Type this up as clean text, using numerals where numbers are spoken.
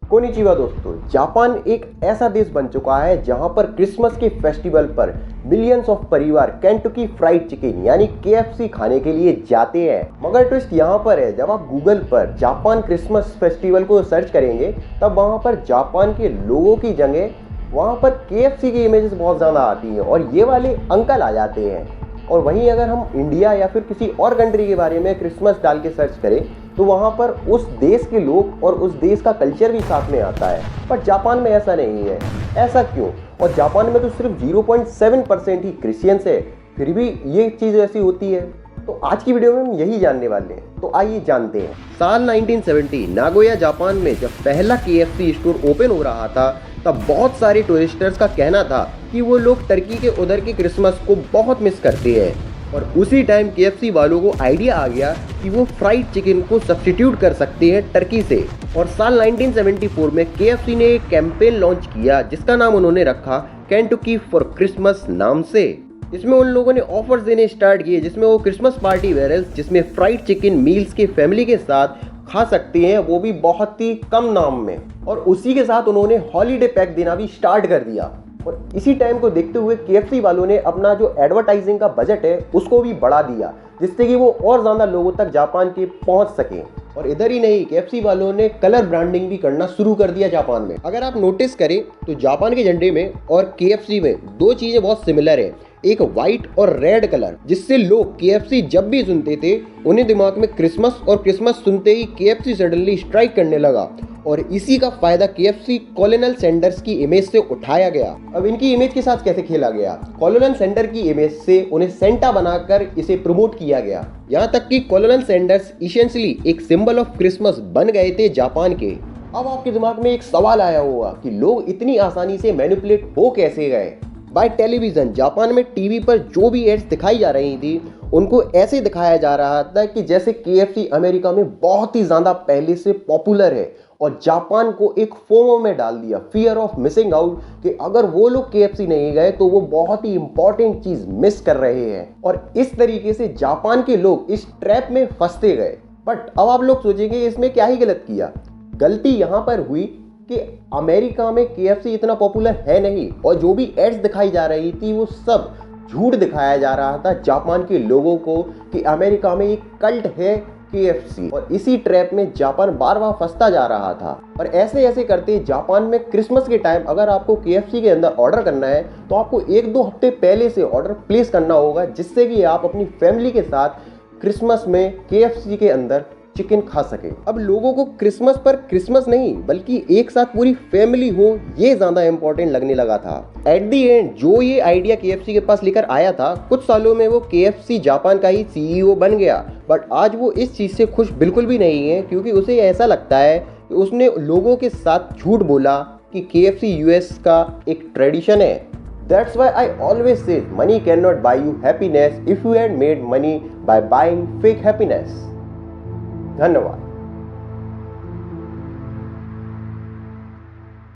Konnichiwa दोस्तों, Japan एक ऐसा देश बन चुका है जहां पर क्रिसमस के फेस्टिवल पर मिलियंस ऑफ परिवार केंटकी फ्राइड चिकन यानी केएफसी खाने के लिए जाते हैं। मगर ट्विस्ट यहां पर है, जब आप गूगल पर जापान क्रिसमस फेस्टिवल को सर्च करेंगे तब वहां पर जापान के लोगों की जगह वहां पर केएफसी की इमेजेस बहुत ज़्यादा आती हैं और ये वाले अंकल आ जाते हैं। और वहीं अगर हम इंडिया या फिर किसी और कंट्री के बारे में क्रिसमस डाल के सर्च करें तो वहाँ पर उस देश के लोग और उस देश का कल्चर भी साथ में आता है। पर जापान में ऐसा नहीं है। ऐसा क्यों? और जापान में तो सिर्फ 0.7% ही क्रिश्चियंस है, फिर भी ये चीज़ ऐसी होती है। तो आज की वीडियो में हम यही जानने वाले हैं, तो आइए जानते हैं। साल 1970 नागोया जापान में जब पहला केएफसी स्टोर ओपन हो रहा था तब बहुत सारे टूरिस्टर्स का कहना था कि वो लोग टर्की के उधर के क्रिसमस को बहुत मिस करते हैं। और उसी टाइम केएफसी वालों को आइडिया आ गया कि वो फ्राइड चिकन को सब्स्टिट्यूट कर सकते हैं टर्की से। और साल 1974 में केएफसी ने एक कैंपेन लॉन्च किया जिसका नाम उन्होंने रखा केंटकी फॉर क्रिसमस नाम से। इसमें उन लोगों ने ऑफर्स देने स्टार्ट किए जिसमें वो क्रिसमस पार्टी वेयर्स जिसमें फ्राइड चिकन मील्स के फैमिली के साथ खा सकते हैं, वो भी बहुत ही कम नाम में। और उसी के साथ उन्होंने हॉलीडे पैक देना भी स्टार्ट कर दिया। और इसी टाइम को देखते हुए केएफसी वालों ने अपना जो एडवर्टाइजिंग का बजट है उसको भी बढ़ा दिया जिससे कि वो और ज़्यादा लोगों तक जापान के पहुंच सकें। और इधर ही नहीं, केएफसी वालों ने कलर ब्रांडिंग भी करना शुरू कर दिया जापान में। अगर आप नोटिस करें तो जापान के झंडे में और केएफसी में दो चीज़ें बहुत सिमिलर है, एक वाइट और रेड कलर, जिससे लोग केएफसी जब भी सुनते थे उन्हें दिमाग में क्रिसमस और क्रिसमस सुनते ही केएफसी सडनली स्ट्राइक करने लगा। और इसी का फायदा केएफसी कॉलोनल सैंडर्स की इमेज से उठाया गया। अब इनकी इमेज के साथ कैसे खेला गया? कॉलोनल सैंडर की इमेज से उन्हें सेंटा बनाकर इसे प्रमोट किया गया। यहाँ तक कि कॉलोनल सैंडर्स इसेंशियली एक सिंबल ऑफ क्रिसमस बन गए थे जापान के। अब आपके दिमाग में एक सवाल आया होगा कि लोग इतनी आसानी से मैनिपुलेट हो कैसे गए? बाय टेलीविजन जापान में टीवी पर जो भी एड्स दिखाई जा रही थी उनको ऐसे दिखाया जा रहा था कि जैसे केएफसी अमेरिका में बहुत ही ज़्यादा पहले से पॉपुलर है और जापान को एक फोमो में डाल दिया, फियर ऑफ मिसिंग आउट, कि अगर वो लोग केएफसी नहीं गए तो वो बहुत ही इंपॉर्टेंट चीज़ मिस कर रहे हैं। और इस तरीके से जापान के लोग इस ट्रैप में फंसते गए। बट अब आप लोग सोचेंगे इसमें क्या ही गलत किया? गलती यहाँ पर हुई कि अमेरिका में केएफसी इतना पॉपुलर है नहीं और जो भी एड्स दिखाई जा रही थी वो सब झूठ दिखाया जा रहा था जापान के लोगों को कि अमेरिका में एक कल्ट है केएफसी। और इसी ट्रैप में जापान बार बार फंसता जा रहा था। और ऐसे ऐसे करते जापान में क्रिसमस के टाइम अगर आपको केएफसी के अंदर ऑर्डर करना है तो आपको 1-2 हफ्ते पहले से ऑर्डर प्लेस करना होगा जिससे कि आप अपनी फैमिली के साथ क्रिसमस में केएफसी के अंदर चिकन खा सके। अब लोगों को क्रिसमस पर क्रिसमस नहीं बल्कि एक साथ पूरी फैमिली हो ये ज्यादा इंपॉर्टेंट लगने लगा था। एट दी एंड जो ये आइडिया केएफसी के पास लेकर आया था, कुछ सालों में वो केएफसी जापान का ही सीईओ बन गया। बट आज वो इस चीज से खुश बिल्कुल भी नहीं है क्योंकि उसे ऐसा लगता है कि उसने लोगों के साथ झूठ बोला कि केएफसी यूएस का एक ट्रेडिशन है। That's why I always say money cannot buy you happiness if you had made money by buying fake happiness. धन्यवाद।